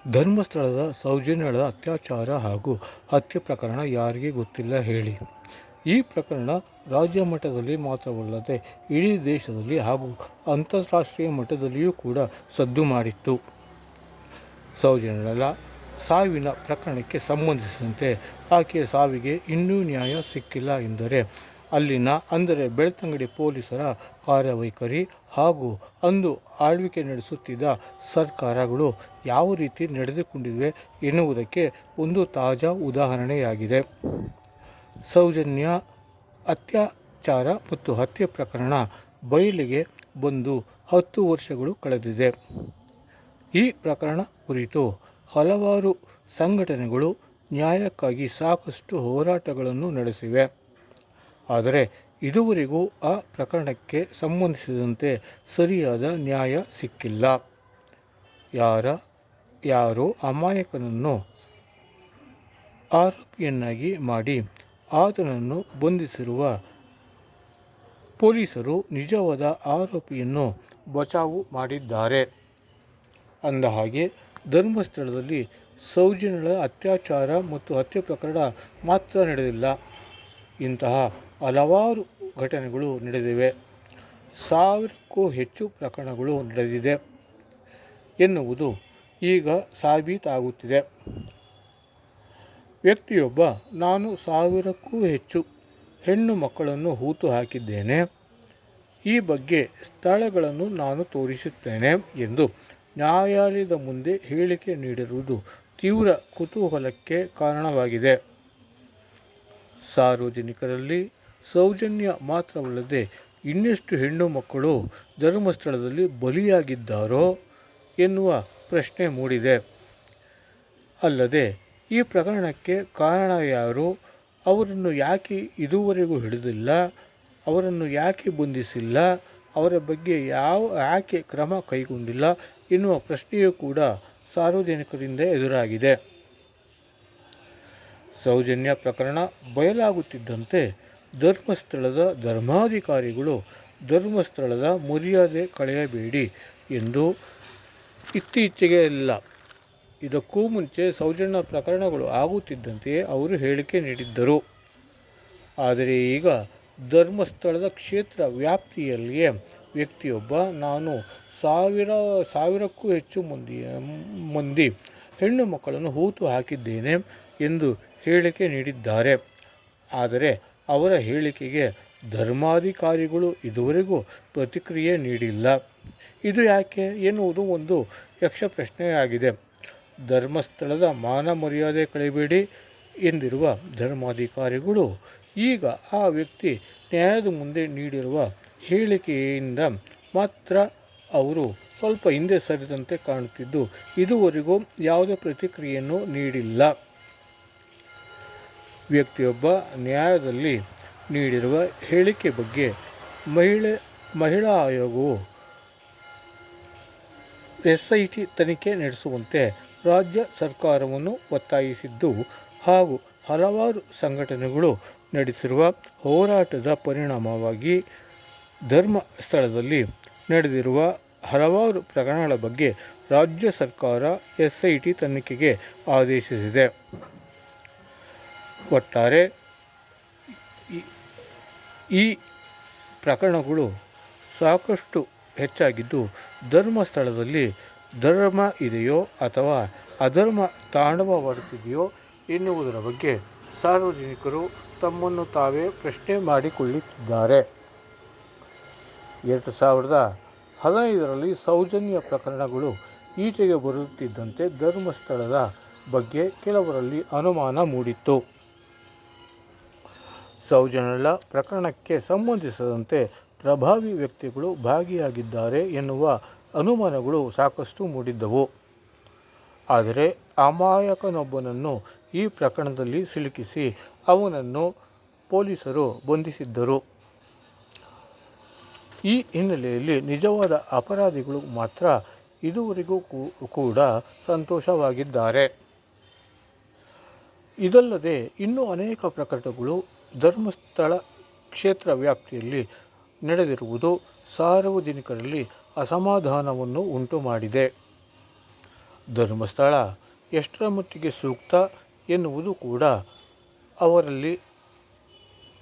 ಧರ್ಮಸ್ಥಳದ ಸೌಜನ್ಯಳ ಅತ್ಯಾಚಾರ ಹಾಗೂ ಹತ್ಯೆ ಪ್ರಕರಣ ಯಾರಿಗೆ ಗೊತ್ತಿಲ್ಲ ಹೇಳಿ. ಈ ಪ್ರಕರಣ ರಾಜ್ಯ ಮಟ್ಟದಲ್ಲಿ ಮಾತ್ರವಲ್ಲದೆ ಇಡೀ ದೇಶದಲ್ಲಿ ಹಾಗೂ ಅಂತಾರಾಷ್ಟ್ರೀಯ ಮಟ್ಟದಲ್ಲಿಯೂ ಕೂಡ ಸದ್ದು ಮಾಡಿತ್ತು. ಸೌಜನ್ಯಳ ಸಾವಿನ ಪ್ರಕರಣಕ್ಕೆ ಸಂಬಂಧಿಸಿದಂತೆ ಆಕೆಯ ಸಾವಿಗೆ ಇನ್ನೂ ನ್ಯಾಯ ಸಿಕ್ಕಿಲ್ಲ ಎಂದರೆ ಅಂದರೆ ಬೆಳ್ತಂಗಡಿ ಪೊಲೀಸರ ಕಾರ್ಯವೈಖರಿ ಹಾಗೂ ಅಂದು ಆಳ್ವಿಕೆ ನಡೆಸುತ್ತಿದ್ದ ಸರ್ಕಾರಗಳು ಯಾವ ರೀತಿ ನಡೆದುಕೊಂಡಿವೆ ಎನ್ನುವುದಕ್ಕೆ ಒಂದು ತಾಜಾ ಉದಾಹರಣೆಯಾಗಿದೆ. ಸೌಜನ್ಯ ಅತ್ಯಾಚಾರ ಮತ್ತು ಹತ್ಯೆ ಪ್ರಕರಣ ಬಯಲಿಗೆ ಬಂದು 10 ವರ್ಷಗಳು ಕಳೆದಿದೆ. ಈ ಪ್ರಕರಣ ಕುರಿತು ಹಲವಾರು ಸಂಘಟನೆಗಳು ನ್ಯಾಯಕ್ಕಾಗಿ ಸಾಕಷ್ಟು ಹೋರಾಟಗಳನ್ನು ನಡೆಸಿವೆ. ಆದರೆ ಇದುವರೆಗೂ ಆ ಪ್ರಕರಣಕ್ಕೆ ಸಂಬಂಧಿಸಿದಂತೆ ಸರಿಯಾದ ನ್ಯಾಯ ಸಿಕ್ಕಿಲ್ಲ. ಯಾರೋ ಅಮಾಯಕನನ್ನು ಆರೋಪಿಯನ್ನಾಗಿ ಮಾಡಿ ಆತನನ್ನು ಬಂಧಿಸಿರುವ ಪೊಲೀಸರು ನಿಜವಾದ ಆರೋಪಿಯನ್ನು ಬಚಾವು ಮಾಡಿದ್ದಾರೆ. ಅಂದಹಾಗೆ ಧರ್ಮಸ್ಥಳದಲ್ಲಿ ಸೌಜನ್ಯಳ ಅತ್ಯಾಚಾರ ಮತ್ತು ಹತ್ಯೆ ಪ್ರಕರಣ ಮಾತ್ರ ನಡೆದಿಲ್ಲ. ಇಂತಹ ಹಲವಾರು ಘಟನೆಗಳು ನಡೆದಿವೆ. 1000ಕ್ಕೂ ಹೆಚ್ಚು ಪ್ರಕರಣಗಳು ನಡೆದಿದೆ ಎನ್ನುವುದು ಈಗ ಸಾಬೀತಾಗುತ್ತಿದೆ. ವ್ಯಕ್ತಿಯೊಬ್ಬ ನಾನು 1000ಕ್ಕೂ ಹೆಚ್ಚು ಹೆಣ್ಣು ಮಕ್ಕಳನ್ನು ಹೂತು ಹಾಕಿದ್ದೇನೆ, ಈ ಬಗ್ಗೆ ಸ್ಥಳಗಳನ್ನು ನಾನು ತೋರಿಸುತ್ತೇನೆ ಎಂದು ನ್ಯಾಯಾಲಯದ ಮುಂದೆ ಹೇಳಿಕೆ ನೀಡಿರುವುದು ತೀವ್ರ ಕುತೂಹಲಕ್ಕೆ ಕಾರಣವಾಗಿದೆ. ಸಾರ್ವಜನಿಕರಲ್ಲಿ ಸೌಜನ್ಯ ಮಾತ್ರವಲ್ಲದೆ ಇನ್ನೆಷ್ಟು ಹೆಣ್ಣು ಮಕ್ಕಳು ಧರ್ಮಸ್ಥಳದಲ್ಲಿ ಬಲಿಯಾಗಿದ್ದಾರೋ ಎನ್ನುವ ಪ್ರಶ್ನೆ ಮೂಡಿದೆ. ಅಲ್ಲದೆ ಈ ಪ್ರಕರಣಕ್ಕೆ ಕಾರಣ ಯಾರು, ಅವರನ್ನು ಯಾಕೆ ಇದುವರೆಗೂ ಹಿಡಿದಿಲ್ಲ, ಅವರನ್ನು ಯಾಕೆ ಬಂಧಿಸಿಲ್ಲ, ಅವರ ಬಗ್ಗೆ ಯಾಕೆ ಕ್ರಮ ಕೈಗೊಂಡಿಲ್ಲ ಎನ್ನುವ ಪ್ರಶ್ನೆಯೂ ಕೂಡ ಸಾರ್ವಜನಿಕರಿಂದ ಎದುರಾಗಿದೆ. ಸೌಜನ್ಯ ಪ್ರಕರಣ ಬಯಲಾಗುತ್ತಿದ್ದಂತೆ ಧರ್ಮಸ್ಥಳದ ಧರ್ಮಾಧಿಕಾರಿಗಳು ಧರ್ಮಸ್ಥಳದ ಮರ್ಯಾದೆ ಕಳೆಯಬೇಡಿ ಎಂದು ಇತ್ತೀಚೆಗೆ ಅಲ್ಲ, ಇದಕ್ಕೂ ಮುಂಚೆ ಸೌಜನ್ಯ ಪ್ರಕರಣಗಳು ಆಗುತ್ತಿದ್ದಂತೆಯೇ ಅವರು ಹೇಳಿಕೆ ನೀಡಿದ್ದರು. ಆದರೆ ಈಗ ಧರ್ಮಸ್ಥಳದ ಕ್ಷೇತ್ರ ವ್ಯಾಪ್ತಿಯಲ್ಲಿಯೇ ವ್ಯಕ್ತಿಯೊಬ್ಬ ನಾನು 1000ಕ್ಕೂ ಹೆಚ್ಚು ಮಂದಿ ಹೆಣ್ಣು ಮಕ್ಕಳನ್ನು ಹೂತು ಹಾಕಿದ್ದೇನೆ ಎಂದು ಹೇಳಿಕೆ ನೀಡಿದ್ದಾರೆ. ಆದರೆ ಅವರ ಹೇಳಿಕೆಗೆ ಧರ್ಮಾಧಿಕಾರಿಗಳು ಇದುವರೆಗೂ ಪ್ರತಿಕ್ರಿಯೆ ನೀಡಿಲ್ಲ. ಇದು ಯಾಕೆ ಎನ್ನುವುದು ಒಂದು ಯಕ್ಷ ಪ್ರಶ್ನೆಯಾಗಿದೆ. ಧರ್ಮಸ್ಥಳದ ಮಾನ ಮರ್ಯಾದೆ ಕಳೆಯಬೇಡಿ ಎಂದಿರುವ ಧರ್ಮಾಧಿಕಾರಿಗಳು ಈಗ ಆ ವ್ಯಕ್ತಿ ನ್ಯಾಯದ ಮುಂದೆ ನೀಡಿರುವ ಹೇಳಿಕೆಯಿಂದ ಮಾತ್ರ ಅವರು ಸ್ವಲ್ಪ ಹಿಂದೆ ಸರಿದಂತೆ ಕಾಣುತ್ತಿದ್ದು ಇದುವರೆಗೂ ಯಾವುದೇ ಪ್ರತಿಕ್ರಿಯೆಯನ್ನು ನೀಡಿಲ್ಲ. ವ್ಯಕ್ತಿಯೊಬ್ಬ ನ್ಯಾಯದಲ್ಲಿ ನೀಡಿರುವ ಹೇಳಿಕೆ ಬಗ್ಗೆ ಮಹಿಳಾ ಆಯೋಗವು SIT ತನಿಖೆ ನಡೆಸುವಂತೆ ರಾಜ್ಯ ಸರ್ಕಾರವನ್ನು ಒತ್ತಾಯಿಸಿದ್ದು ಹಾಗೂ ಹಲವಾರು ಸಂಘಟನೆಗಳು ನಡೆಸಿರುವ ಹೋರಾಟದ ಪರಿಣಾಮವಾಗಿ ಧರ್ಮಸ್ಥಳದಲ್ಲಿ ನಡೆದಿರುವ ಹಲವಾರು ಪ್ರಕರಣಗಳ ಬಗ್ಗೆ ರಾಜ್ಯ ಸರ್ಕಾರ SIT ತನಿಖೆಗೆ ಆದೇಶಿಸಿದೆ. ಒಟ್ಟಾರೆ ಈ ಪ್ರಕರಣಗಳು ಸಾಕಷ್ಟು ಹೆಚ್ಚಾಗಿದ್ದು ಧರ್ಮಸ್ಥಳದಲ್ಲಿ ಧರ್ಮ ಇದೆಯೋ ಅಥವಾ ಅಧರ್ಮ ತಾಂಡವವಾಡುತ್ತಿದೆಯೋ ಎನ್ನುವುದರ ಬಗ್ಗೆ ಸಾರ್ವಜನಿಕರು ತಮ್ಮನ್ನು ತಾವೇ ಪ್ರಶ್ನೆ ಮಾಡಿಕೊಳ್ಳುತ್ತಿದ್ದಾರೆ. 2015ರಲ್ಲಿ ಸೌಜನ್ಯ ಪ್ರಕರಣಗಳು ಈಚೆಗೆ ಬರುತ್ತಿದ್ದಂತೆ ಧರ್ಮಸ್ಥಳದ ಬಗ್ಗೆ ಕೆಲವರಲ್ಲಿ ಅನುಮಾನ ಮೂಡಿತ್ತು. ಸೌಜನ್ಯಳ ಪ್ರಕರಣಕ್ಕೆ ಸಂಬಂಧಿಸಿದಂತೆ ಪ್ರಭಾವಿ ವ್ಯಕ್ತಿಗಳು ಭಾಗಿಯಾಗಿದ್ದಾರೆ ಎನ್ನುವ ಅನುಮಾನಗಳು ಸಾಕಷ್ಟು ಮೂಡಿದ್ದವು. ಆದರೆ ಅಮಾಯಕನೊಬ್ಬನನ್ನು ಈ ಪ್ರಕರಣದಲ್ಲಿ ಸಿಲುಕಿಸಿ ಅವನನ್ನು ಪೊಲೀಸರು ಬಂಧಿಸಿದ್ದರು. ಈ ಹಿನ್ನೆಲೆಯಲ್ಲಿ ನಿಜವಾದ ಅಪರಾಧಿಗಳು ಮಾತ್ರ ಇದುವರೆಗೂ ಕೂಡ ಸಂತೋಷವಾಗಿದ್ದಾರೆ. ಇದಲ್ಲದೆ ಇನ್ನೂ ಅನೇಕ ಪ್ರಕರಣಗಳು ಧರ್ಮಸ್ಥಳ ಕ್ಷೇತ್ರ ವ್ಯಾಪ್ತಿಯಲ್ಲಿ ನಡೆದಿರುವುದು ಸಾರ್ವಜನಿಕರಲ್ಲಿ ಅಸಮಾಧಾನವನ್ನು ಉಂಟು ಮಾಡಿದೆ. ಧರ್ಮಸ್ಥಳ ಎಷ್ಟರ ಮಟ್ಟಿಗೆ ಸೂಕ್ತ ಎನ್ನುವುದು ಕೂಡ ಅವರಲ್ಲಿ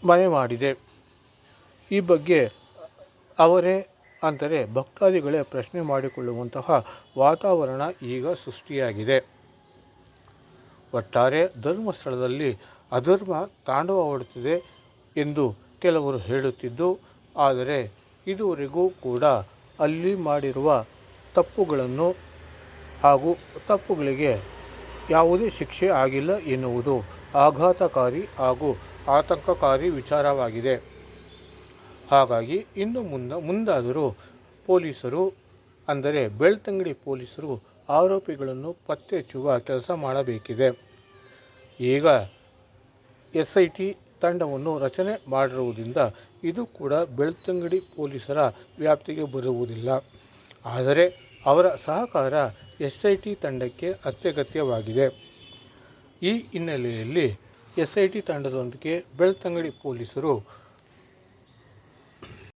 ಮನೆ ಮಾಡಿದೆ. ಈ ಬಗ್ಗೆ ಅವರೇ ಅಂದರೆ ಭಕ್ತಾದಿಗಳೇ ಪ್ರಶ್ನೆ ಮಾಡಿಕೊಳ್ಳುವಂತಹ ವಾತಾವರಣ ಈಗ ಸೃಷ್ಟಿಯಾಗಿದೆ. ಒಟ್ಟಾರೆ ಧರ್ಮಸ್ಥಳದಲ್ಲಿ ಅಧರ್ಮ ತಾಂಡವವಾಡುತ್ತಿದೆ ಎಂದು ಕೆಲವರು ಹೇಳುತ್ತಿದ್ದು, ಆದರೆ ಇದುವರೆಗೂ ಕೂಡ ಅಲ್ಲಿ ಮಾಡಿರುವ ತಪ್ಪುಗಳನ್ನು ಹಾಗೂ ತಪ್ಪುಗಳಿಗೆ ಯಾವುದೇ ಶಿಕ್ಷೆ ಆಗಿಲ್ಲ ಎನ್ನುವುದು ಆಘಾತಕಾರಿ ಹಾಗೂ ಆತಂಕಕಾರಿ ವಿಚಾರವಾಗಿದೆ. ಹಾಗಾಗಿ ಇನ್ನು ಮುಂದಾದರೂ ಪೊಲೀಸರು ಅಂದರೆ ಬೆಳ್ತಂಗಡಿ ಪೊಲೀಸರು ಆರೋಪಿಗಳನ್ನು ಪತ್ತೆ ಹಚ್ಚುವ ಕೆಲಸ ಮಾಡಬೇಕಿದೆ. ಈಗ SIT ತಂಡವನ್ನು ರಚನೆ ಮಾಡಿರುವುದರಿಂದ ಇದು ಕೂಡ ಬೆಳ್ತಂಗಡಿ ಪೊಲೀಸರ ವ್ಯಾಪ್ತಿಗೆ ಬರುವುದಿಲ್ಲ. ಆದರೆ ಅವರ ಸಹಕಾರ SIT ತಂಡಕ್ಕೆ ಅತ್ಯಗತ್ಯವಾಗಿದೆ. ಈ ಹಿನ್ನೆಲೆಯಲ್ಲಿ SIT ತಂಡದೊಂದಿಗೆ ಬೆಳ್ತಂಗಡಿ ಪೊಲೀಸರು